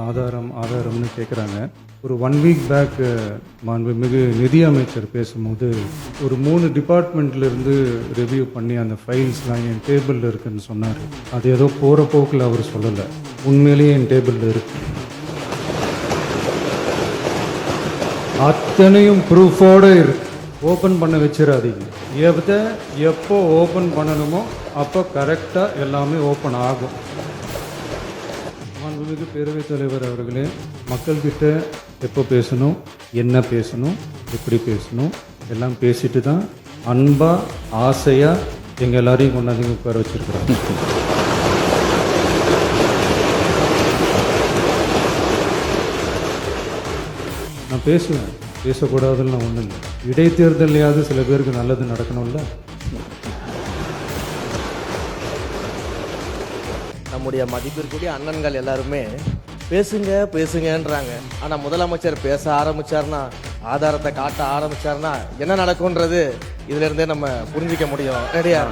ஆதாரம்னு கேட்குறாங்க. ஒரு 1 week back மாண்புமிகு நிதி அமைச்சர் பேசும்போது ஒரு 3 டிபார்ட்மெண்ட்லேருந்து ரிவ்யூ பண்ணி அந்த ஃபைல்ஸ்லாம் என் டேபிளில் இருக்குன்னு சொன்னார். அது ஏதோ போகிற போக்கில் அவர் சொல்லலை, உண்மையிலேயே என் டேபிளில் இருக்கு. அத்தனையும் ப்ரூஃபோடு இருக்கு. ஓப்பன் பண்ண வச்சிடாதீங்க. எப்போ ஓப்பன் பண்ணணுமோ அப்போ கரெக்டாக எல்லாமே ஓப்பன் ஆகும். மாண்புமிகு பேரவைத் தலைவர் அவர்களே, மக்கள்கிட்ட எப்போ பேசணும், என்ன பேசணும், எப்படி பேசணும் எல்லாம் பேசிட்டு தான் அன்பாக ஆசையாக எங்கள் எல்லாரையும் கொண்டாந்து உட்கார வச்சுருக்குறாங்க. நான் பேசுவேன், பேசக்கூடாதுன்னு நான் ஒன்றும் இல்லை. இடைத்தேர்தலையாவது சில பேருக்கு நல்லது நடக்கணும்ல. நம்முடைய மதிப்பிற்குரிய அண்ணன்கள் எல்லாருமே பேசுங்கன்றாங்க. ஆனால் முதலமைச்சர் பேச ஆரம்பிச்சார்னா, ஆதாரத்தை காட்ட ஆரம்பிச்சார்னா என்ன நடக்கும்ன்றது இதுல இருந்தே நம்ம புரிஞ்சிக்க முடியும். ரெடியா?